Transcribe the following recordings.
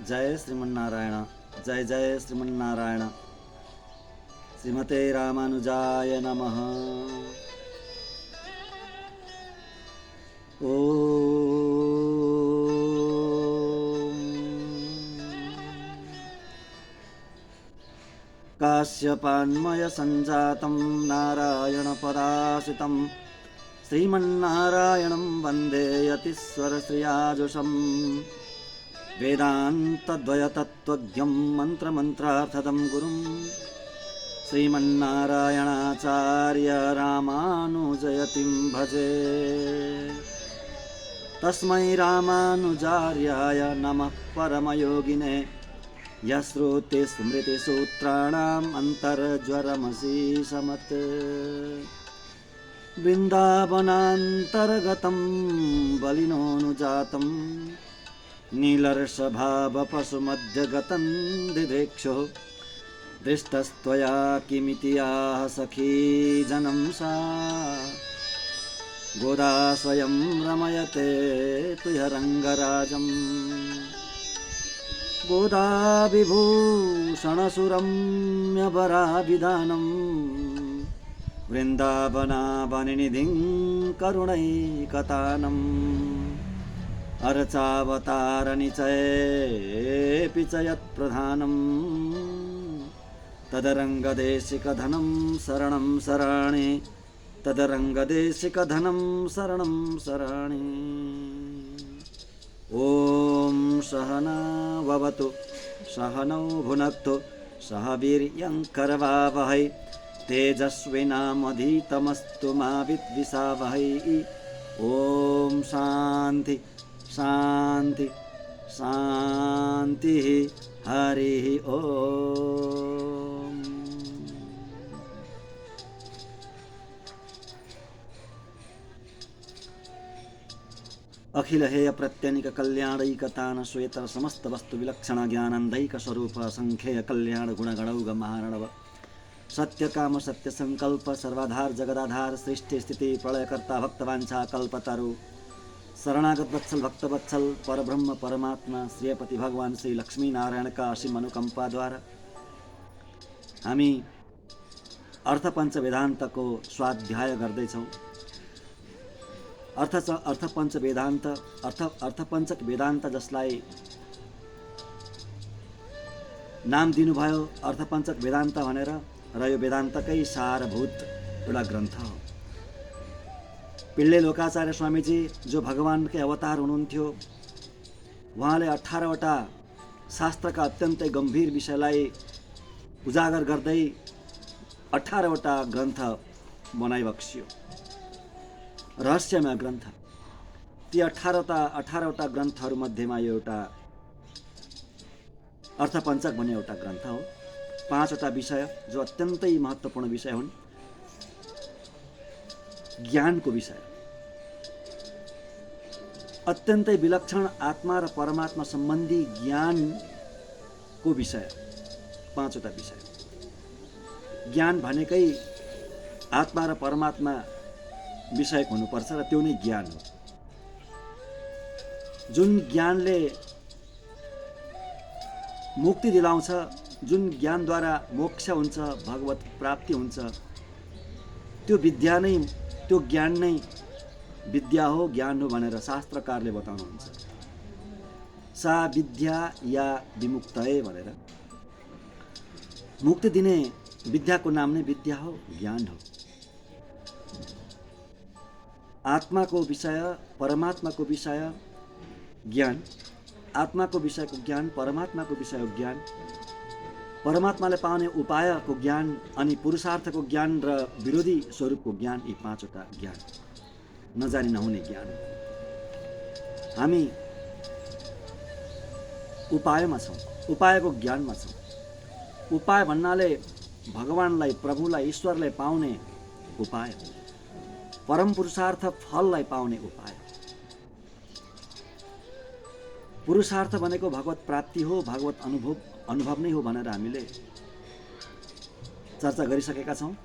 जय श्रीमन्नारायण। जय जय श्रीमन्नारायण। श्रीमते रामानुजाय नमः। काश्यपान्मय संजातं नारायण परासितं श्रीमन्नारायणं वन्दे यतीश्वर श्रियाजुषम्। वेदान्तद्वयतत्त्वज्ञं मन्त्रमन्त्रार्थदं गुरुं श्रीमन्नारायणाचार्य रामानुजयतिं भजे। तस्मै रामानुजार्याय नमः परमयोगिने यश्रुतिस्मृतिसूत्राणाम् अन्तर्ज्वरमशीषमत्। वृन्दावनान्तर्गतं बलिनोऽनुजातं नीलर्षभावपशुमध्यगतं दिदेक्षुः। दृष्टस्त्वया किमिति आह सखी जनं सा गोदा स्वयं रमयते तुयरङ्गराजम्। गोदा विभूषणसुरम्यवराभिधानं वृन्दावनावनिनिधिं करुणैकतानम्। अर्चावतारनिचयेऽपि च यत्प्रधानं तदरङ्गदेशिकधनं शरणं शराणि। तदरङ्गदेशिकधनं शरणं शराणि। ॐ सहना भवतु सहनौ भुनक्तु सह वीर्यङ्करवावहै तेजस्विनामधीतमस्तु मा विद्विषावहै। ॐ शान्ति शान्ति शान्तिः। हरिः ॐ। अखिल हेय प्रत्यनिक कल्याणैकतान श्वेतर समस्त वस्तु विलक्षण ज्ञानन्दैक स्वरूप संख्येय कल्याण गुणगणौघ महारणव सत्य काम सत्य संकल्प सर्वाधार जगदाधार सृष्टि स्थिति प्रलयकर्ता भक्तवांछा कल्पतरु शरणागत वत्सल भक्तवत्सल परब्रह्म परमात्मा श्रीपति भगवान श्री लक्ष्मी नारायण का असीम अनुकंपा द्वारा हामी अर्थपञ्च वेदान्तको स्वाध्याय गर्दैछौँ। अर्थपञ्च वेदान्त अर्थपञ्चक वेदान्त जसलाई नाम दिनुभयो अर्थपञ्चक वेदान्त भनेर र यो वेदान्तकै सारभूत एउटा ग्रन्थ हो। पिल्ले लोकाचार्य स्वामीजी जो भगवानकै अवतार हुनुहुन्थ्यो, उहाँले 18वटा शास्त्रका अत्यन्तै गम्भीर विषयलाई उजागर गर्दै 18वटा ग्रन्थ बनाइबक्सियो, रहस्यमय ग्रन्थ। ती 18वटा ग्रन्थहरूमध्येमा यो एउटा अर्थपञ्चक भन्ने एउटा ग्रन्थ हो। 5वटा विषय जो अत्यन्तै महत्त्वपूर्ण विषय हुन्। ज्ञानको विषय, अत्यन्तै विलक्षण आत्मा र परमात्मा सम्बन्धी ज्ञानको विषय, 5वटा विषय। ज्ञान भनेकै आत्मा र परमात्मा विषयक हुनुपर्छ र त्यो नै ज्ञान हो। जुन ज्ञानले मुक्ति दिलाउँछ, जुन ज्ञानद्वारा मोक्ष हुन्छ, भगवत प्राप्ति हुन्छ, त्यो विद्या नै, त्यो ज्ञान नै विद्या हो, ज्ञान हो भनेर शास्त्रकारले बताउनुहुन्छ। सा विद्या या विमुक्तये भनेर। मुक्ति दिने विद्याको नाम नै विद्या हो, ज्ञान हो। आत्माको विषय, परमात्माको विषय ज्ञान, आत्माको विषयको ज्ञान, परमात्माको विषयको ज्ञान, परमात्माले पाउने उपायको ज्ञान अनि पुरुषार्थको ज्ञान र विरोधी स्वरूपको ज्ञान, यी 5वटा ज्ञान नजानी नहुने ज्ञान। हामी उपायमा छौँ, उपायको ज्ञानमा छौँ। उपाय भन्नाले भगवानलाई, प्रभुलाई, ईश्वरलाई पाउने उपाय, परम पुरुषार्थ फललाई पाउने उपाय। पुरुषार्थ भनेको भगवत प्राप्ति हो, भगवत अनुभव नै हो भनेर हामीले चर्चा गरिसकेका छौँ।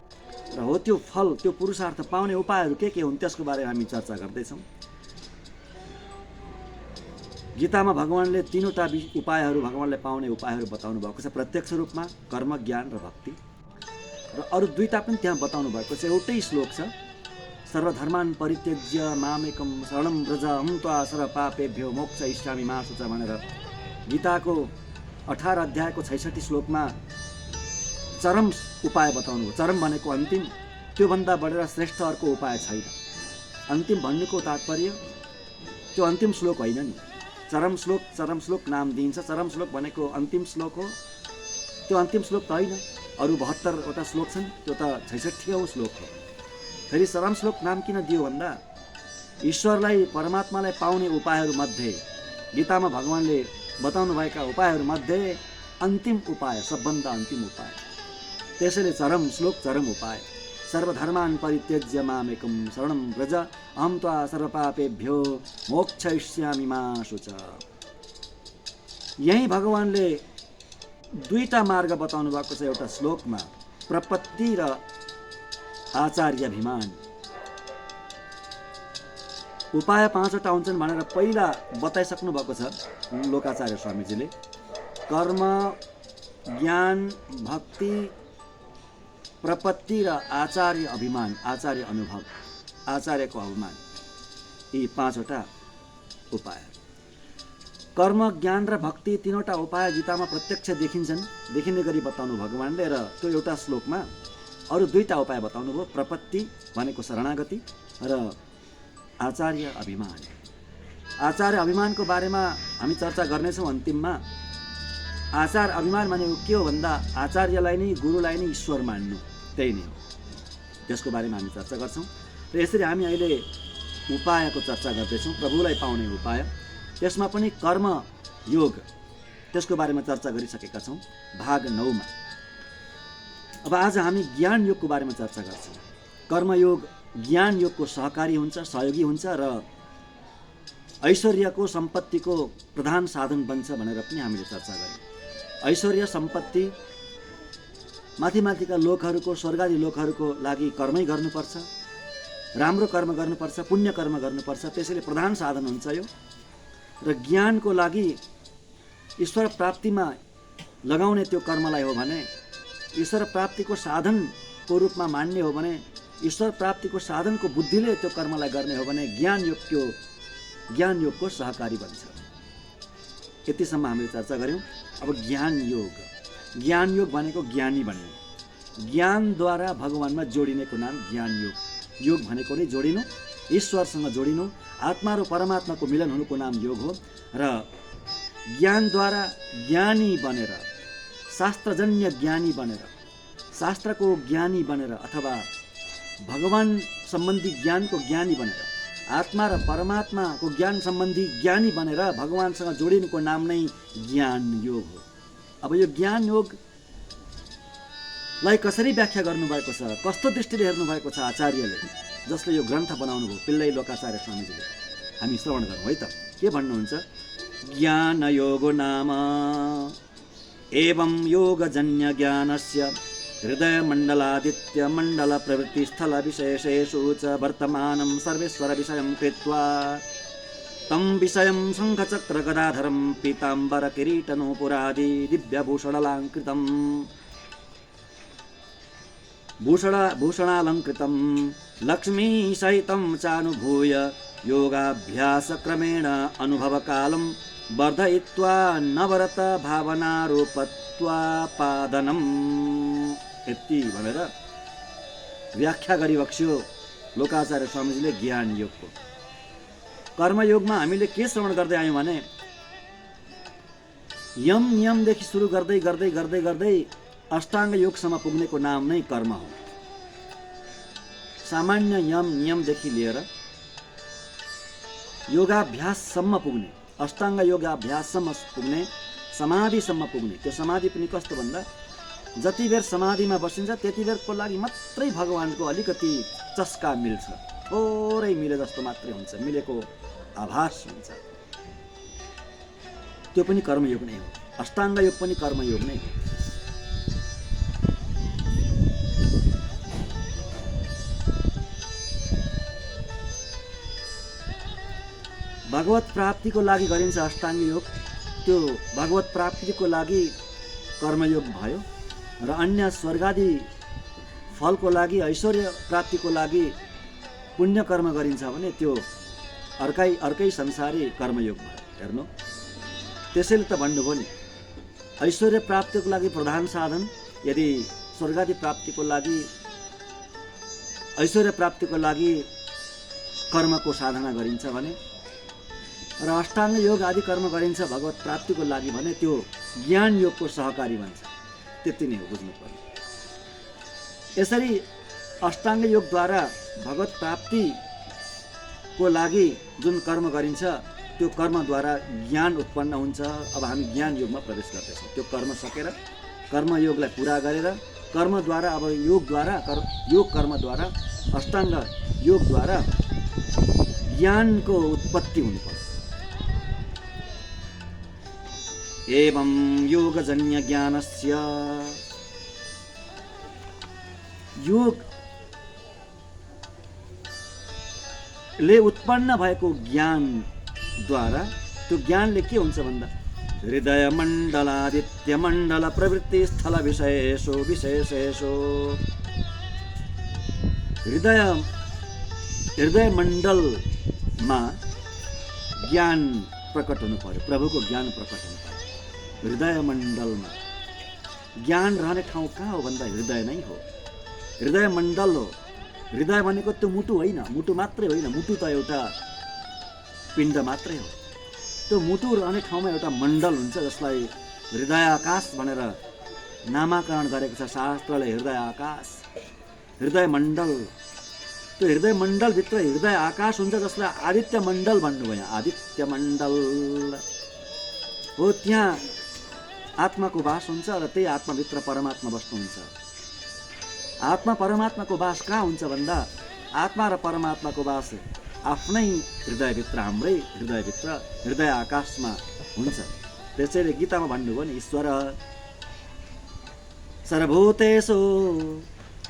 र हो त्यो फल, त्यो पुरुषार्थ पाउने उपायहरू के हुन् त्यसको बारेमा हामी चर्चा गर्दैछौँ। गीतामा भगवानले तीनवटा उपायहरू, भगवानले पाउने उपायहरू बताउनु भएको छ, प्रत्यक्ष रूपमा कर्म, ज्ञान र भक्ति। र अरू दुईटा पनि त्यहाँ बताउनु भएको छ। एउटै श्लोक छ, सर्वधर्मान् परित्यज्य मामेकं शरणं व्रज अहं त्वा सर्वपापेभ्यो मोक्षयिष्यामि मा शुच भनेर गीताको 18 अध्यायको 66 श्लोकमा चरम उपाय बताउनु हो। चरम भनेको अन्तिम, त्योभन्दा बढेर श्रेष्ठ अर्को उपाय छैन। अन्तिम भन्नुको तात्पर्य त्यो अन्तिम श्लोक होइन नि, चरम श्लोक नाम दिइन्छ। चरम श्लोक भनेको अन्तिम श्लोक हो, त्यो अन्तिम श्लोक त होइन। अरू 72वटा श्लोक छन्, त्यो त 66औं श्लोक हो। फेरि चरम श्लोक नाम किन दियो भन्दा ईश्वरलाई, परमात्मालाई पाउने उपायहरूमध्ये, गीतामा भगवानले बताउनुभएका उपायहरूमध्ये अन्तिम उपाय, सबभन्दा अन्तिम उपाय, त्यसैले चरम श्लोक, चरम उपाय। सर्वधर्मान् परित्यज्य मामेकं शरणं व्रज अहं त्वा सर्वपापेभ्यो मोक्षयिष्यामि मा शुच। यही भगवानले दुईटा मार्ग बताउनु भएको छ एउटा श्लोकमा, प्रपत्ति र आचार्याभिमान। उपाय 5वटा हुन्छन् भनेर पहिला बताइसक्नु भएको छ लोकाचार्य स्वामीजीले। कर्म, ज्ञान, भक्ति, प्रपत्ति र आचार्य अभिमान, आचार्य अनुभव, आचार्यको अभिमान, यी 5वटा उपाय। कर्म, ज्ञान र भक्ति तीनवटा उपाय गीतामा प्रत्यक्ष देखिन्छन्, देखिने गरी बताउनु भगवानले। र त्यो एउटा श्लोकमा अरू दुईटा उपाय बताउनु भयो, प्रपत्ति भनेको शरणागति र आचार्य अभिमान। आचार्य अभिमानको बारेमा हामी चर्चा गर्नेछौँ अन्तिममा। आचार अभिमान भनेको के हो भन्दा आचार्यलाई नै, गुरुलाई नै ईश्वर मान्नु, त्यही नै हो। त्यसको बारेमा हामी चर्चा गर्छौँ। र यसरी हामी अहिले उपायको चर्चा गर्दैछौँ, प्रभुलाई पाउने उपाय। त्यसमा पनि कर्म योग, त्यसको बारेमा चर्चा गरिसकेका छौँ भाग 9मा। अब आज हामी ज्ञान योगको बारेमा चर्चा गर्छौँ। कर्मयोग ज्ञान योगको सहकारी हुन्छ, सहयोगी हुन्छ र ऐश्वर्यको, सम्पत्तिको प्रधान साधन बन्छ भनेर पनि हामीले चर्चा गर्यौँ। ऐश्वर्य, सम्पत्ति, माथिका लोकहरूको, स्वर्गादी लोकहरूको लागि कर्मै गर्नुपर्छ, राम्रो कर्म गर्नुपर्छ, पुण्य कर्म गर्नुपर्छ, त्यसैले प्रधान साधन हुन्छ यो। र ज्ञानको लागि ईश्वर प्राप्तिमा लगाउने त्यो कर्मलाई हो भने, ईश्वर प्राप्तिको साधनको रूपमा मान्ने हो भने, ईश्वर प्राप्तिको साधनको बुद्धिले त्यो कर्मलाई गर्ने हो भने ज्ञान योगको सहकारी बन्छ। यतिसम्म हामीले चर्चा गऱ्यौँ। अब ज्ञान योग भनेको ज्ञानी भन्ने, ज्ञानद्वारा भगवानमा जोडिनेको नाम ज्ञान योग। योग भनेको नै जोडिनु, ईश्वरसँग जोडिनु, आत्मा र परमात्माको मिलन हुनुको नाम योग हो। र ज्ञानद्वारा ज्ञानी बनेर, शास्त्रजन्य ज्ञानी बनेर, शास्त्रको ज्ञानी बनेर अथवा भगवान सम्बन्धी ज्ञानको ज्ञानी बनेर, आत्मा र परमात्माको ज्ञान सम्बन्धी ज्ञानी बनेर भगवानसँग जोडिनुको नाम नै ज्ञान योग हो। अब यो ज्ञान योगलाई कसरी व्याख्या गर्नुभएको छ, कस्तो दृष्टिले हेर्नुभएको छ आचार्यले, जसले यो ग्रन्थ बनाउनु भयो, पिल्लै लोकाचार्य स्वामीजीले। हामी श्रवण गरौँ है त, के भन्नुहुन्छ। ज्ञान योगो नाम एवं योगजन्य ज्ञानस्य हृदय मण्डलादित्य मण्डल प्रवृत्ति स्थल विशेषेषु च वर्तमानं सर्वेश्वर विषयं कृत्वा तं विषयं शङ्खचक्र गदाधरं पीताम्बर किरीटनूपुरादि दिव्यभूषणालङ्कृतं भूषणालङ्कृतं लक्ष्मी सहितं चानुभूय योगाभ्यासक्रमेण अनुभवकालं वर्धयित्वा नवरत भावनारूपत्वापादनम्। यति भनेर व्याख्या गरिबक्स्यो लोकाचार्य स्वामीजीले ज्ञान योगको। कर्मयोगमा हामीले के श्रवण गर्दै आयौँ भने यम नियमदेखि सुरु गर्दै गर्दै गर्दै गर्दै अष्टाङ्ग योगसम्म पुग्नेको नाम नै कर्म हो। सामान्य यम नियमदेखि लिएर योगाभ्याससम्म पुग्ने, अष्टाङ्ग योगाभ्याससम्म पुग्ने, समाधिसम्म पुग्ने। त्यो समाधि पनि कस्तो भन्दा जति बेर समाधिमा बसिन्छ त्यति बेरको लागि मात्रै भगवानको अलिकति चस्का मिल्छ, थोरै मिले जस्तो मात्रै हुन्छ, मिलेको आभास हुन्छ। त्यो पनि कर्मयोग नै हो। अष्टाङ्ग योग पनि कर्मयोग नै हो। भगवत प्राप्तिको लागि गरिन्छ अष्टाङ्ग योग, त्यो भगवत प्राप्तिको लागि कर्मयोग भयो र अन्य स्वर्गादि फलको लागि ऐश्वर्य प्राप्तिको लागि पुण्य कर्म गरिन्छ भने त्यो अर्कै संसारी कर्मयोग भयो। हेर्नु, त्यसैले त भन्नुभयो नि, ऐश्वर्य प्राप्तिको लागि प्रधान साधन यदि स्वर्गादि प्राप्तिको लागि ऐश्वर्य प्राप्तिको लागि कर्मको साधना गरिन्छ भने र अष्टाङ्ग योग आदि कर्म गरिन्छ भगवत प्राप्तिको लागि भने त्यो ज्ञान योगको सहकारी बन्छ। त्यति नै हो, बुझ्नु पर्यो। यसरी अष्टाङ्ग योगद्वारा भगवत प्राप्तिको लागि जुन कर्म गरिन्छ त्यो कर्मद्वारा ज्ञान उत्पन्न हुन्छ। अब हामी ज्ञान योगमा प्रवेश गर्दैछौँ। त्यो कर्म सकेर कर्मयोगलाई पुरा गरेर कर्मद्वारा अब योग कर्मद्वारा अष्टाङ्ग योगद्वारा ज्ञानको उत्पत्ति हुनुपर्छ। एवं योगजन्य ज्ञानस्य, योगले उत्पन्न भएको ज्ञानद्वारा त्यो ज्ञानले के हुन्छ भन्दा हृदय मण्डलादित्य मण्डल प्रवृत्ति स्थल विशेषो विशेषेषो, हृदय मण्डलमा ज्ञान प्रकट हुनु पर्यो, प्रभुको ज्ञान प्रकट हुनु पर्यो। हृदय मण्डलमा ज्ञान रहने ठाउँ कहाँ हो भन्दा हृदय नै हो, हृदय मण्डल हो। हृदय भनेको त्यो मुटु होइन, मुटु मात्रै होइन, मुटु त एउटा पिण्ड मात्रै हो। त्यो मुटु रहने ठाउँमा एउटा मण्डल हुन्छ जसलाई हृदय आकाश भनेर नामाकरण गरेको छ शास्त्रले। हृदय आकाश, हृदय मण्डल, त्यो हृदय मण्डलभित्र हृदय आकाश हुन्छ जसलाई आदित्य मण्डल भन्नुभयो। आदित्य मण्डल हो, त्यहाँ आत्माको वास हुन्छ र त्यही आत्माभित्र परमात्मा बस्नुहुन्छ। आत्मा परमात्माको वास कहाँ हुन्छ भन्दा आत्मा र परमात्माको वास आफ्नै हृदयभित्र, हाम्रै हृदयभित्र हृदय आकाशमा हुन्छ। त्यसैले गीतामा भन्नुभयो नि, ईश्वर सर्वभूतेषु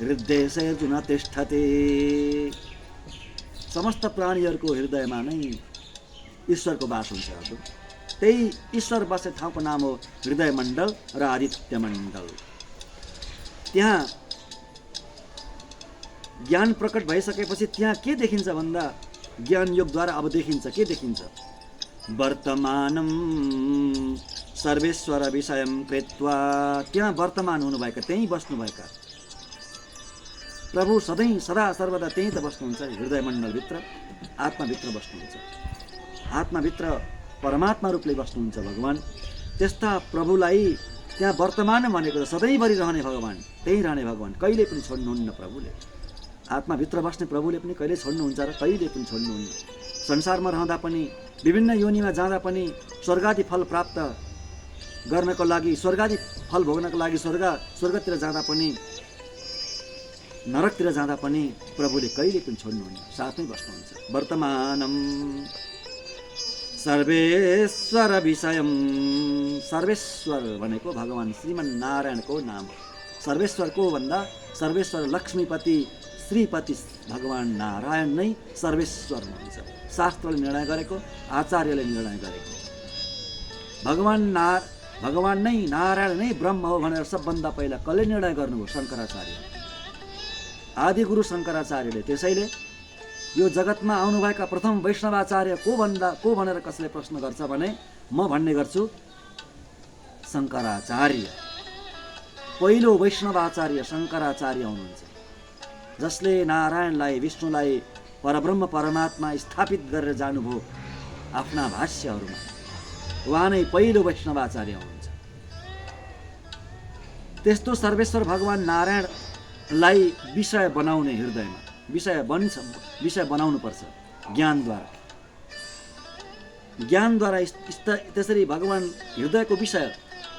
हृदयेषु न तिष्ठति। समस्त प्राणीहरूको हृदयमा नै ईश्वरको वास हुन्छ। त्यही ईश्वर बस्ने ठाउँको नाम हो हृदय मण्डल र आदित्य मण्डल। त्यहाँ ज्ञान प्रकट भइसकेपछि त्यहाँ के देखिन्छ भन्दा ज्ञान योगद्वारा अब देखिन्छ, के देखिन्छ? वर्तमानम सर्वेश्वर विषयम कृत्वा, त्यहाँ वर्तमान हुनुभएका, त्यहीँ बस्नुभएका प्रभु सधैँ सदा सर्वदा त्यहीँ त बस्नुहुन्छ। हृदय मण्डलभित्र आत्माभित्र बस्नुहुन्छ, आत्माभित्र परमात्मा रूपले बस्नुहुन्छ भगवान। त्यस्ता प्रभुलाई त्यहाँ वर्तमान भनेको सधैँभरि रहने भगवान, त्यहीँ रहने भगवान, कहिले पनि छोड्नुहुन्न प्रभुले। आत्माभित्र बस्ने प्रभुले पनि कहिले छोड्नुहुन्छ र कहिले पनि छोड्नुहुन्न। संसारमा रहँदा पनि, विभिन्न योनिमा जाँदा पनि, स्वर्गादि फल प्राप्त गर्नको लागि, स्वर्गादि फल भोग्नको लागि स्वर्गतिर जाँदा पनि, नरकतिर जाँदा पनि प्रभुले कहिले पनि छोड्नुहुन्न, साथमै बस्नुहुन्छ। वर्तमानम सर्वेश्वर विषयम, सर्वेश्वर भनेको भगवान श्रीमन् नारायणको नाम हो। सर्वेश्वर को भन्दा सर्वेश्वर लक्ष्मीपति श्रीपति भगवान नारायण नै सर्वेश्वर हुनुहुन्छ। शास्त्रले निर्णय गरेको, आचार्यले निर्णय गरेको। भगवान नै नारायण नै ब्रह्म हो भनेर सबभन्दा पहिला कसले निर्णय गर्नुभयो? शङ्कराचार्य, आदि गुरु शङ्कराचार्यले। त्यसैले यो जगतमा आउनुभएका प्रथम वैष्णवाचार्य को भनेर कसले प्रश्न गर्छ भने म भन्ने गर्छु शङ्कराचार्य। पहिलो वैष्णवाचार्य शङ्कराचार्य हुनुहुन्छ, जसले नारायणलाई, विष्णुलाई परब्रह्म परमात्मा स्थापित गरेर जानुभयो आफ्ना भाष्यहरूमा। उहाँ नै पहिलो वैष्णवाचार्य हुनुहुन्छ। त्यस्तो सर्वेश्वर भगवान नारायणलाई विषय बनाउने, हृदयमा विषय बनाउनुपर्छ ज्ञानद्वारा। त्यसरी भगवान हृदयको विषय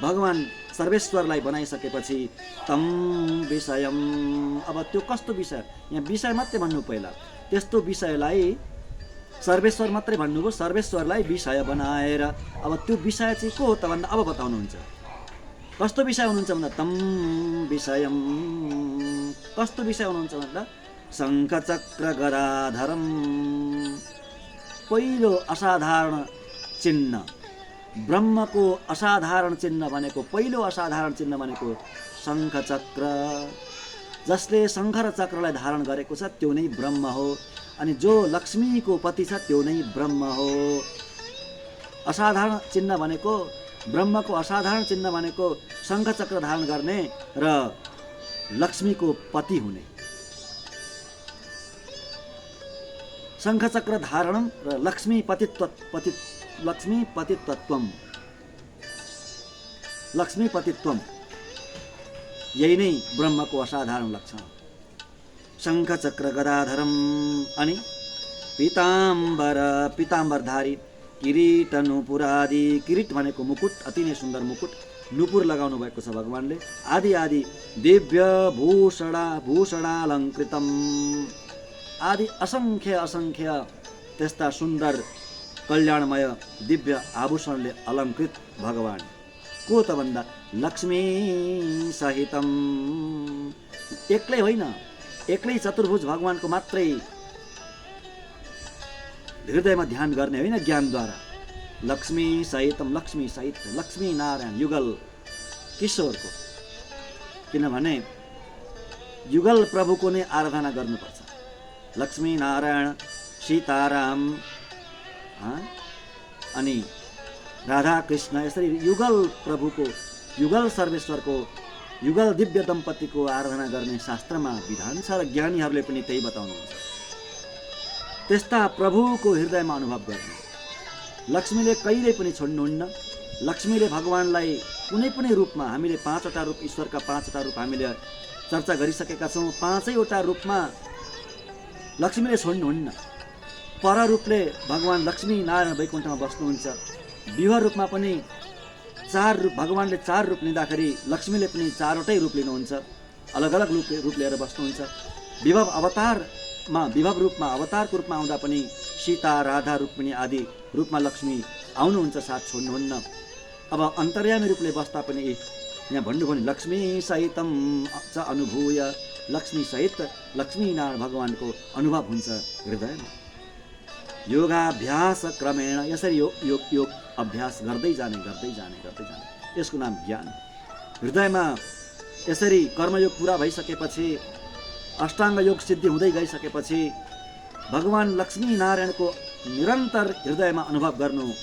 भगवान सर्वेश्वरलाई बनाइसकेपछि तम विषयम, अब त्यो कस्तो विषय? यहाँ विषय मात्रै भन्नु पहिला, त्यस्तो विषयलाई सर्वेश्वर मात्रै भन्नुभयो। सर्वेश्वरलाई विषय बनाएर अब त्यो विषय चाहिँ को हो त भन्दा अब बताउनुहुन्छ। कस्तो विषय हुनुहुन्छ भन्दा तम विषयम, कस्तो विषय हुनुहुन्छ भन्दा शङ्ख चक्र गदाधरम, पहिलो असाधारण चिन्ह, ब्रह्मको असाधारण चिन्ह भनेको, पहिलो असाधारण चिन्ह भनेको शङ्ख चक्र। जसले शङ्ख र चक्रलाई धारण गरेको छ त्यो नै ब्रह्म हो। अनि जो लक्ष्मीको पति छ त्यो नै ब्रह्म हो। असाधारण चिन्ह भनेको, ब्रह्मको असाधारण चिन्ह भनेको शङ्ख चक्र धारण गर्ने र लक्ष्मीको पति हुने। शङ्ख चक्र धारणम र लक्ष्मी पतित्वम, यही नै ब्रह्मको असाधारण लक्षण। शङ्ख चक्र गदाधरम अनि पिताम्बरधारी, किरीट नुपुरादि, किरीट भनेको मुकुट, अति नै सुन्दर मुकुट, नुपुर लगाउनु भएको छ भगवानले, आदि आदि दिव्य भूषणालङ्कृतम, आदि असङ्ख्य त्यस्ता सुन्दर कल्याणमय दिव्य आभूषणले अलङ्कृत भगवान को त भन्दा लक्ष्मी सहितम, एक्लै होइन, एक्लै चतुर्भुज भगवानको मात्रै हृदयमा ध्यान गर्ने होइन, ज्ञानद्वारा लक्ष्मी सहितम, लक्ष्मी सहित लक्ष्मी नारायण युगल किशोरको, किनभने युगल प्रभुको नै आराधना गर्नुपर्छ। लक्ष्मी नारायण सीताराम अनि राधा कृष्ण, यसरी युगल प्रभुको, युगल सर्वेश्वरको, युगल दिव्य दम्पतिको आराधना गर्ने शास्त्रमा विधान छ र ज्ञानीहरूले पनि त्यही बताउनुहुन्छ। त्यस्ता प्रभुको हृदयमा अनुभव गर्ने लक्ष्मीले कहिल्यै पनि छोड्नुहुन्न। लक्ष्मीले भगवानलाई कुनै पनि रूपमा, हामीले 5वटा रूप, ईश्वरका 5वटा रूप हामीले चर्चा गरिसकेका छौँ। 5वटा रूपमा लक्ष्मीले छोड्नुहुन्न। पर रूपले भगवान लक्ष्मी नारायण वैकुण्ठमा बस्नुहुन्छ। विवाह रूपमा पनि 4 रूप, भगवानले 4 रूप लिँदाखेरि लक्ष्मीले पनि 4वटै रूप लिनुहुन्छ, अलग अलग रूप लिएर बस्नुहुन्छ। विभव रूपमा, अवतारको रूपमा आउँदा पनि सीता, राधा, रुक्मिणी आदि रूपमा लक्ष्मी आउनुहुन्छ, साथ छोड्नुहुन्न। अब अन्तर्यामी रूपले बस्दा पनि यहाँ भन्नुभयो भने लक्ष्मी सहितम च अनुभूय, लक्ष्मी सहित लक्ष्मीनारायण भगवानको अनुभव हुन्छ हृदयमा। योगाभ्यास क्रमेण, यसरी योग अभ्यास गर्दै जाने, यसको नाम ज्ञान। हृदयमा यसरी कर्मयोग पुरा भइसकेपछि, अष्टाङ्ग योग सिद्धि हुँदै गइसकेपछि भगवान लक्ष्मी नारायणको निरन्तर हृदयमा अनुभव गर्नु,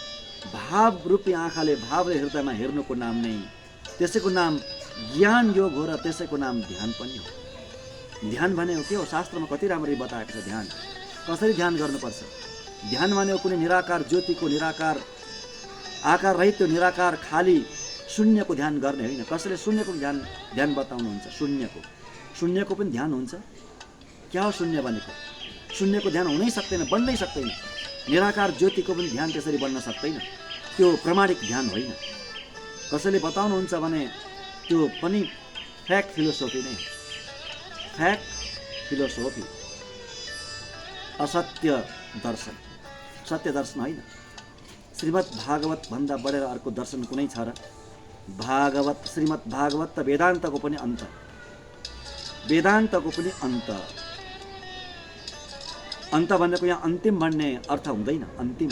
भाव रूपी आँखाले, भावले हृदयमा हेर्नुको नाम नै, त्यसैको नाम ज्ञान योग हो र त्यसैको नाम ध्यान पनि हो। ध्यान भनेको के हो? शास्त्रमा कति राम्ररी बताएको छ। ध्यान कसरी ध्यान गर्नुपर्छ? ध्यान भनेको कुनै निराकार ज्योतिको, निराकार आकार रहित त्यो निराकार खाली शून्यको ध्यान गर्ने होइन। कसैले शून्यको ध्यान बताउनुहुन्छ। शून्यको पनि ध्यान हुन्छ। क्या हो शून्य भनेको? शून्यको ध्यान हुनै सक्दैन, बन्नै सक्दैन। निराकार ज्योतिको पनि ध्यान त्यसरी बन्न सक्दैन। त्यो प्रमाणिक ध्यान होइन। कसैले बताउनुहुन्छ भने त्यो पनि फेक फिलोसोफी नै हो। फेक फिलोसोफी, असत्य दर्शन, सत्य दर्शन होइन। श्रीमद् भागवत भन्दा बढेर अर्को दर्शन कुनै छ र? भागवत, श्रीमद् भागवत त वेदान्तको पनि अन्त, वेदान्तको पनि अन्त। अन्त भनेको यहाँ अन्तिम भन्ने अर्थ हुँदैन। अन्तिम,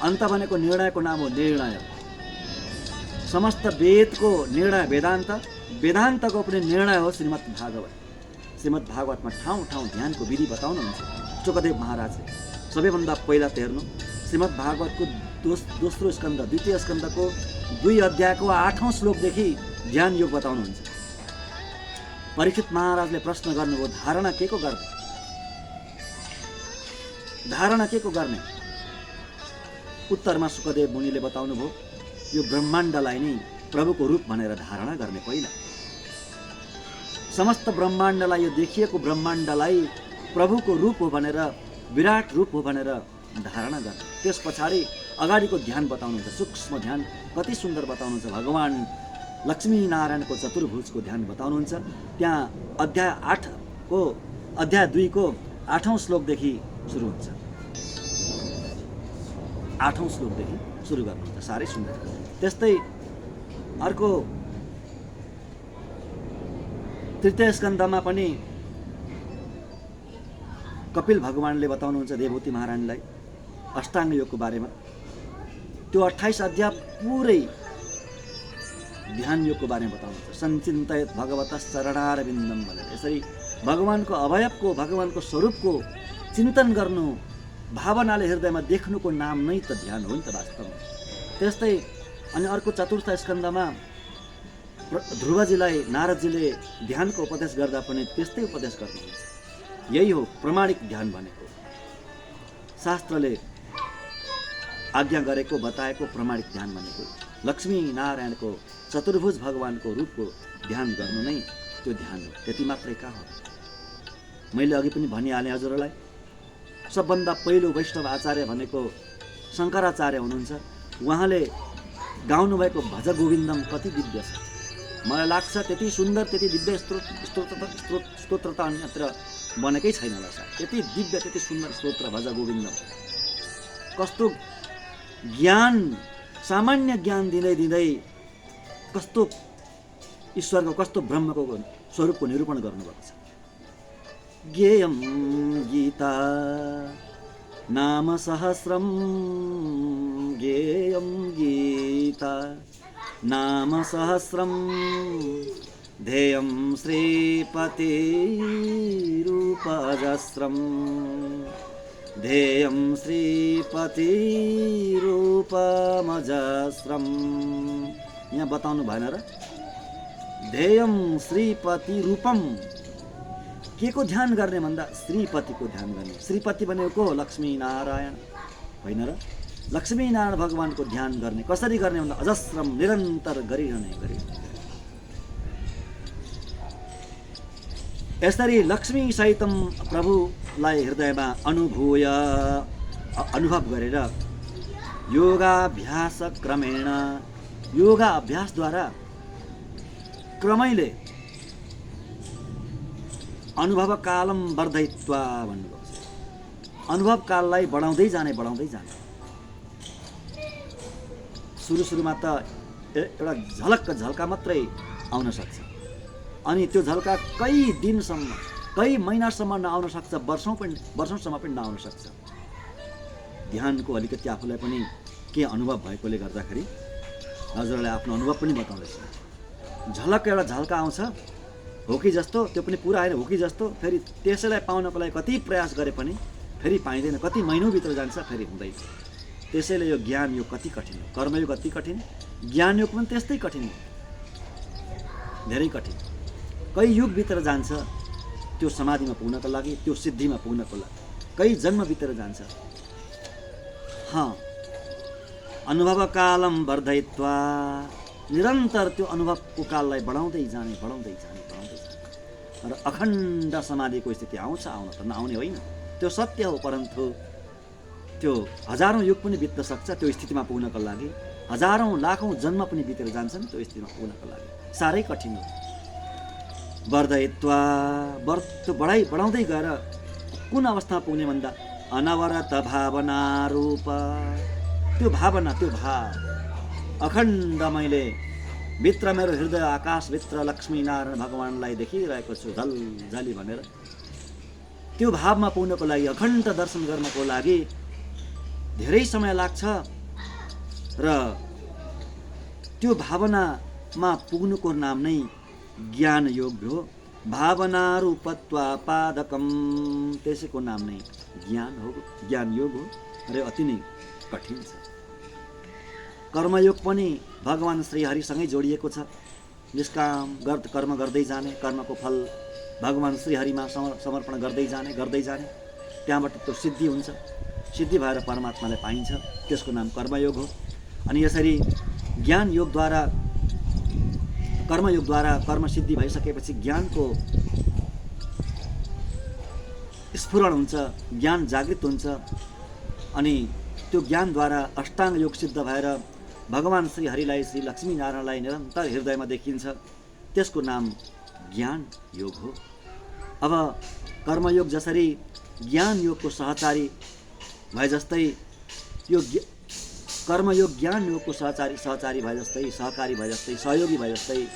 अन्त भनेको निर्णयको नाम हो। निर्णय, समस्त वेदको निर्णय वेदान्त, वेदान्तको पनि निर्णय हो श्रीमद् भागवत। श्रीमद् भागवतमा ठाउँ ठाउँ ध्यानको विधि बताउनुहुन्छ शुकदेव महाराजले। सबैभन्दा पहिला त हेर्नु, श्रीमद् भागवतको दोस्रो स्कन्द, द्वितीय स्कन्दको 2 अध्यायको 8औं श्लोकदेखि ध्यान योग बताउनुहुन्छ। परीक्षित महाराजले प्रश्न गर्नुभयो, धारणा के को गर्ने? धारणा के को गर्ने? उत्तरमा शुकदेव मुनिले बताउनु भयो, यो ब्रह्माण्डलाई नै प्रभुको रूप भनेर धारणा गर्ने। पहिला समस्त ब्रह्माण्डलाई, यो देखिएको ब्रह्माण्डलाई प्रभुको रूप हो भनेर, विराट रूप हो भनेर धारणा गर्ने। त्यस पछाडि अगाडिको ध्यान बताउनुहुन्छ, सूक्ष्म ध्यान कति सुन्दर बताउनुहुन्छ। भगवान लक्ष्मी नारायणको चतुर्भुजको ध्यान बताउनुहुन्छ। त्यहाँ अध्याय 2 को 8औं श्लोकदेखि सुरु हुन्छ। 8औं श्लोकदेखि सुरु गर्नुहुन्छ, साह्रै सुन्दर। त्यस्तै अर्को तृतीय स्कन्धमा पनि कपिल भगवानले बताउनुहुन्छ देवहूति महारानीलाई, अष्टाङ्ग योगको बारेमा। त्यो 28 अध्याय पुरै ध्यान योगको बारेमा बताउनुहुन्छ। सञ्चिन्तयत् भगवतः चरणारविन्दम भनेर यसरी भगवानको अवयवको, भगवानको स्वरूपको चिन्तन गर्नु, भावनाले हृदयमा देख्नुको नाम नै त ध्यान हो नि त वास्तवमा। त्यस्तै अनि अर्को 4 स्कन्धमा ध्रुवजीलाई नारदजीले ध्यानको उपदेश गर्दा पनि त्यस्तै उपदेश गर्नुहुन्छ। यही हो प्रमाणिक ध्यान भनेको, शास्त्रले आज्ञा गरेको बताएको प्रमाणिक ध्यान भनेको। लक्ष्मी नारायणको चतुर्भुज भगवानको रूपको ध्यान गर्नु नै त्यो ध्यान हो। त्यति मात्रै कहाँ हो। मैले अघि पनि भनिहालेँ हजुरहरूलाई, सबभन्दा पहिलो वैष्णव आचार्य भनेको शङ्कराचार्य हुनुहुन्छ। उहाँले गाउनुभएको भज गोविन्दम कति दिव्य छ। मलाई लाग्छ त्यति सुन्दर, त्यति दिव्य स्तोत्र त अन्यत्र बनेकै छैन होला सायद। त्यति दिव्य, त्यति सुन्दर स्तोत्र भज गोविन्दम। कस्तो ज्ञान, सामान्य ज्ञान दिँदै दिँदै कस्तो ईश्वरको, कस्तो ब्रह्मको स्वरूपको निरूपण गर्नुभएको छ। ज्ञेयं गीता नाम सहस्रम, ज्ञेयं गीता नाम सहस्रम, ध्येयं श्रीपतिरूपजस्रम, ध्येयं श्रीपतिरूपमजस्रम। यहाँ बताउनु भएन र? ध्येयं श्रीपति रूपम। के को ध्यान गर्ने भन्दा श्रीपतिको ध्यन गर्ने। श्रीपति भनेको लक्ष्मी नारायण होइन र? लक्ष्मी नारायण भगवानको ध्यान गर्ने। कसरी गर्ने भन्दा अजस्रम, निरन्तर गरिरहने। यसरी लक्ष्मी सहितम प्रभुलाई हृदयमा अनुभव गरेर योगाभ्यास क्रमेण, योगा अभ्यासद्वारा क्रमैले अनुभव कालम वर्धयित्वा भन्नुभएको छ। अनुभव काललाई बढाउँदै जाने। सुरुमा त एउटा झल्का मात्रै आउन सक्छ, अनि त्यो झल्का कई दिनसम्म, कई महिनासम्म नआउन सक्छ, वर्षौँसम्म पनि नआउन सक्छ। ध्यानको अलिकति आफूलाई पनि के अनुभव भएकोले गर्दाखेरि हजुरलाई आफ्नो अनुभव पनि बताउँदैछु। एउटा झल्का आउँछ हो कि जस्तो, त्यो पनि पुरा होइन, हो कि जस्तो। फेरि त्यसैलाई पाउनको लागि कति प्रयास गरे पनि फेरि पाइँदैन, कति महिनौभित्र जान्छ, फेरि हुँदैन। त्यसैले यो ज्ञान योग कति कठिन हो। कर्मयोग कति कठिन, ज्ञान योग पनि त्यस्तै कठिन हो, धेरै कठिन। कई युगभित्र जान्छ त्यो समाधिमा पुग्नको लागि, त्यो सिद्धिमा पुग्नको लागि कई जन्म भित्र जान्छ। अनुभव कालम वर्धयित्वा, निरन्तर त्यो अनुभवको काललाई बढाउँदै जाने र अखण्ड समाधिको स्थिति आउँछ। आउन त नआउने होइन, त्यो सत्य हो। परन्तु त्यो हजारौँ युग पनि बित्न सक्छ त्यो स्थितिमा पुग्नको लागि। हजारौँ लाखौँ जन्म पनि बितेर जान्छन् त्यो स्थितिमा पुग्नको लागि। साह्रै कठिन हो। वर्धयित्वा, त्यो बढाउँदै गएर कुन अवस्थामा पुग्ने भन्दा अनवरत भावना रूप, त्यो भावना, त्यो भाव अखण्ड मैले भित्र मेरो हृदय आकाशभित्र लक्ष्मी नारायण भगवानलाई देखिरहेको छु झलझली भनेर, त्यो भावमा पुग्नको लागि, अखण्ड दर्शन गर्नको लागि धेरै समय लाग्छ। र त्यो भावनामा पुग्नुको नाम नै ज्ञान योग हो। भावना रूपत्वा पादकम, त्यसैको नाम नै ज्ञान हो, ज्ञान योग हो। र अति नै कठिन छ। कर्मयोग पनि भगवान श्रीहरिसँगै जोडिएको छ। निष्काम कर्म गर्दै जाने, कर्मको फल भगवान श्रीहरिमा समर्पण गर्दै जाने। त्यहाँबाट त्यो सिद्धि हुन्छ, सिद्धि भएर परमात्मालाई पाइन्छ, त्यसको नाम कर्मयोग हो। अनि यसरी ज्ञान योगद्वारा, कर्मयोगद्वारा कर्म सिद्धि भइसकेपछि ज्ञानको स्फुरण हुन्छ, ज्ञान जागृत हुन्छ। अनि त्यो ज्ञानद्वारा अष्टाङ्ग योग सिद्ध भएर भगवान श्रीहरिलाई, श्री लक्ष्मी नारायणलाई निरन्तर हृदयमा देखिन्छ, त्यसको नाम ज्ञान योग हो। अब कर्मयोग जसरी ज्ञान योगको सहचारी भए जस्तै, यो कर्मयोग ज्ञान योगको सहचारी भए जस्तै, सहकारी भए जस्तै, सहयोगी भए जस्तै,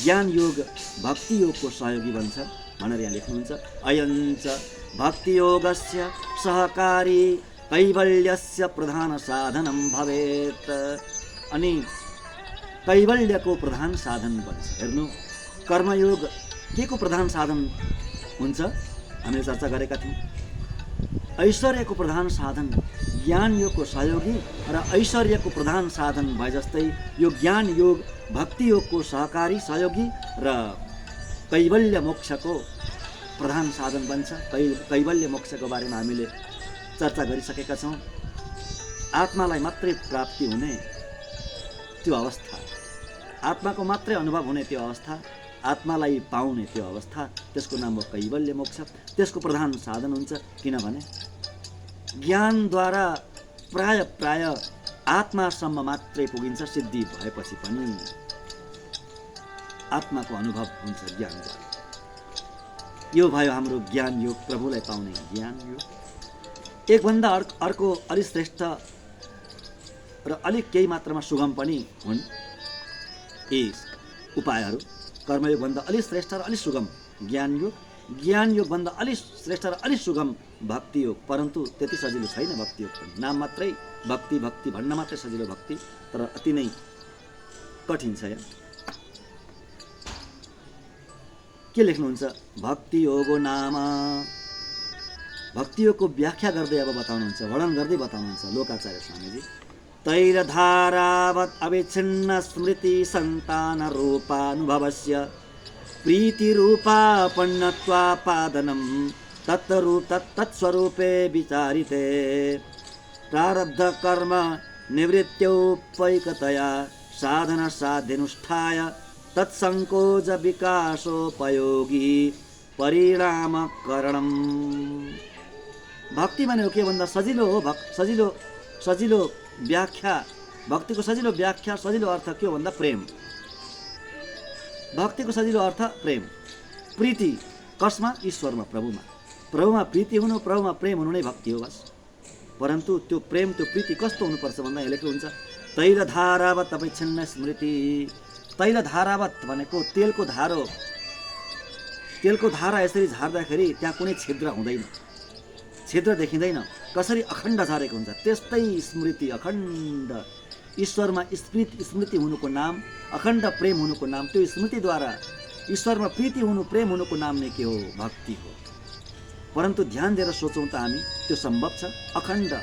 ज्ञान योग भक्ति योगको सहयोगी बन्छ भनेर यहाँ लेख्नुहुन्छ। अयञ्च भक्ति योगस्य सहकारी कैवल्यस्य प्रधान साधनम भवेत्। अनि कैवल्यको प्रधान साधन बन्छ। हेर्नु, कर्मयोग के को प्रधान साधन हुन्छ हामीले चर्चा गरेका थियौँ। ऐश्वर्यको प्रधान साधन ज्ञान योगको सहयोगी र ऐश्वर्यको प्रधान साधन भए जस्तै यो ज्ञान योग भक्ति योगको सहकारी सहयोगी र कैवल्य मोक्षको प्रधान साधन बन्छ। कैवल्य मोक्षको बारेमा हामीले चर्चा गरिसकेका छौँ। आत्मालाई मात्रै प्राप्ति हुने त्यो अवस्था, आत्माको मात्रै अनुभव हुने त्यो अवस्था, आत्मालाई पाउने त्यो अवस्था, त्यसको नाम हो कैवल्य मोक्ष। त्यसको प्रधान साधन हुन्छ। किनभने ज्ञानद्वारा प्राय आत्मासम्म मात्रै पुगिन्छ। सिद्धि भएपछि पनि आत्माको अनुभव हुन्छ ज्ञानद्वारा। यो भयो हाम्रो ज्ञान योग, प्रभुलाई पाउने ज्ञान योग। एकभन्दा अर्को अलिक श्रेष्ठ र अलिक केही मात्रामा सुगम पनि हुन् यी उपायहरू। कर्मयोगभन्दा अलिक श्रेष्ठ र अलिक सुगम ज्ञान योग, ज्ञान योगभन्दा अलिक श्रेष्ठ र अलिक सुगम भक्ति योग। परन्तु त्यति सजिलो छैन भक्ति योग पनि। नाम मात्रै भक्ति भक्ति भन्न मात्रै सजिलो भक्ति, तर अति नै कठिन छ। के लेख्नुहुन्छ? भक्ति योगो नाम। भक्ति योगको व्याख्या गर्दै अब बताउनुहुन्छ, वर्णन गर्दै बताउनुहुन्छ लोकाचार्य स्वामीजी। तैरधारावत् अविच्छिन्न स्मृति सन्तान रूपानुभवस्य प्रीतिरूपापन्नत्वापादनं तत्स्वरूपे विचारिते प्रारब्ध कर्म निवृत्त्योपैकतया साधन साध्यनुष्ठाय तत्संकोच विकासोपयोगी परिणामकरणम्। भक्ति भनेको के भन्दा सजिलो हो। सजिलो व्याख्या, भक्तिको सजिलो व्याख्या, सजिलो अर्थ के हो भन्दा प्रेम। भक्तिको सजिलो अर्थ प्रेम, प्रीति। कसमा? ईश्वरमा, प्रभुमा प्रीति हुनु, प्रभुमा प्रेम हुनु नै भक्ति हो बस। परन्तु त्यो प्रेम, त्यो प्रीति कस्तो हुनुपर्छ भन्दा यहाँ लेख्नुहुन्छ तैलधारावत् अविच्छिन्न स्मृति। तैलधारावत् भनेको तेलको धारो। तेलको धारा यसरी झार्दाखेरि त्यहाँ कुनै छिद्र हुँदैन, छिद्र देखिँदैन, कसरी अखण्ड झरेको हुन्छ त्यस्तै स्मृति अखण्ड। ईश्वरमा स्मृति हुनुको नाम, अखण्ड प्रेम हुनुको नाम, त्यो स्मृतिद्वारा ईश्वरमा प्रीति हुनु, प्रेम हुनुको नाम नै के हो? भक्ति हो। परन्तु ध्यान दिएर सोचौँ त हामी, त्यो सम्भव छ? अखण्ड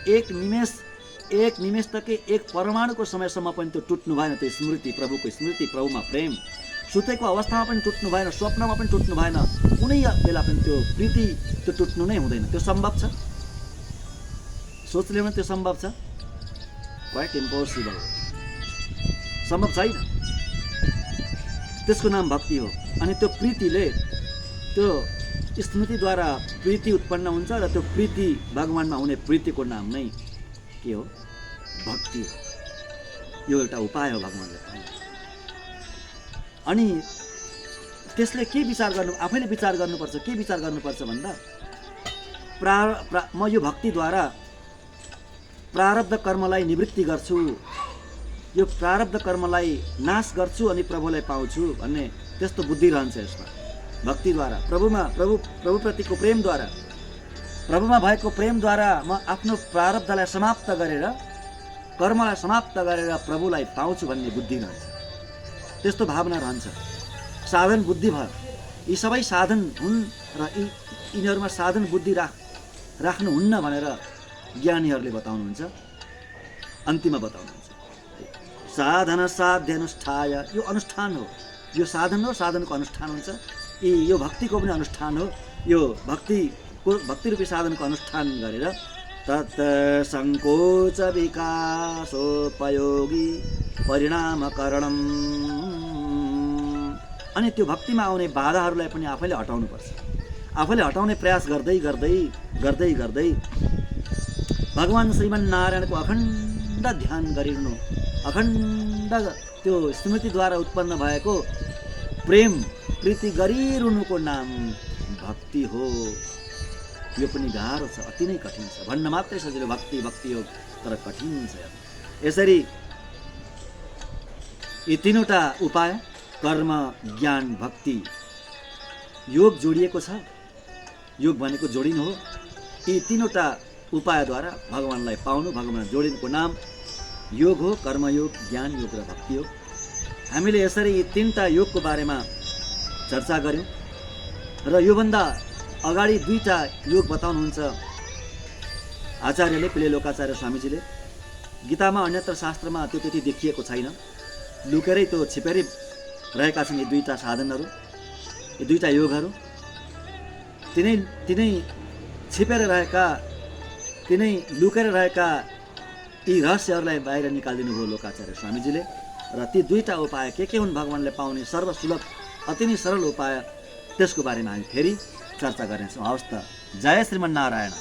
एक निमेष तक, एक परमाणुको समयसम्म पनि त्यो टुट्नु भएन। त्यो स्मृति, प्रभुको स्मृति, प्रभुमा प्रेम सुतेको अवस्थामा पनि टुट्नु भएन, स्वप्नमा पनि टुट्नु भएन, कुनै बेला पनि त्यो प्रीति त्यो टुट्नु नै हुँदैन। त्यो सम्भव छ? सोच लिनु, त्यो सम्भव छ? क्वाइट इम्पोसिबल, सम्भव छैन। त्यसको नाम भक्ति हो। अनि त्यो प्रीतिले, त्यो स्मृतिद्वारा प्रीति उत्पन्न हुन्छ र त्यो प्रीति भगवानमा हुने प्रीतिको नाम नै के हो? भक्ति हो। यो एउटा उपाय हो भगवानले पाउने। अनि त्यसले के विचार गर्नु, आफैले विचार गर्नुपर्छ। के विचार गर्नुपर्छ भन्दा म यो भक्तिद्वारा प्रारब्ध कर्मलाई निवृत्ति गर्छु, यो प्रारब्ध कर्मलाई नाश गर्छु अनि प्रभुलाई पाउँछु भन्ने त्यस्तो बुद्धि रहन्छ यसमा। भक्तिद्वारा प्रभुप्रतिको प्रेमद्वारा, प्रभुमा भएको प्रेमद्वारा म आफ्नो प्रारब्धलाई समाप्त गरेर, कर्मलाई समाप्त गरेर प्रभुलाई पाउँछु भन्ने बुद्धि रहन्छ, त्यस्तो भावना रहन्छ। साधन बुद्धि भयो। यी सबै साधन हुन् र यिनीहरूमा साधन बुद्धि राख्नुहुन्न भनेर ज्ञानीहरूले बताउनुहुन्छ, अन्तिममा बताउनुहुन्छ। साधन साध्य अनुष्ठाय, यो अनुष्ठान हो, यो साधन हो, साधनको अनुष्ठान हुन्छ। यो भक्तिको पनि अनुष्ठान हो। यो भक्ति रूपी साधनको अनुष्ठान गरेर तत् संकोच विकासोपयोगी परिणामकरणम्। अनि त्यो भक्तिमा आउने बाधाहरूलाई पनि आफैले हटाउनुपर्छ। आफैले हटाउने प्रयास गर्दै भगवान् श्रीमन्नारायणको अखण्ड ध्यान गरिरहनु, अखण्ड त्यो स्मृतिद्वारा उत्पन्न भएको प्रेम प्रीति गरिरहनुको नाम भक्ति हो। यो पनि गाह्रो छ, अति नै कठिन छ। भन्न मात्रै सजिलो भक्ति योग, तर कठिन छ। यसरी यी तीनवटा उपाय कर्म, ज्ञान, भक्ति, योग जोडिएको छ। योग भनेको जोडिनु हो। यी तीनवटा उपायद्वारा भगवान्लाई पाउनु, भगवान्लाई जोडिनुको नाम योग हो। कर्मयोग, ज्ञान योग र भक्ति हो। हामीले यसरी यी 3टा योगको बारेमा चर्चा गऱ्यौँ र योभन्दा अगाडि 2टा योग बताउनुहुन्छ आचार्यले, पिले लोकाचार्य स्वामीजीले। गीतामा अन्यत्र शास्त्रमा त्यो त्यति देखिएको छैन। लुकेरै त्यो छिपेरै रहेका छन् यी 2टा साधनहरू, यी 2टा योगहरू। तिनै छिपेर रहेका, तिनै लुकेर रहेका यी रहस्यहरूलाई बाहिर निकालिदिनु भयो लोकाचार्य स्वामीजीले। र ती 2टा उपाय के हुन् भगवान्ले पाउने सर्वसुलभ अति नै सरल उपाय, त्यसको बारेमा हामी फेरि चर्चा गर्नेछौँ। हवस् त, जय श्रीमन्नारायण।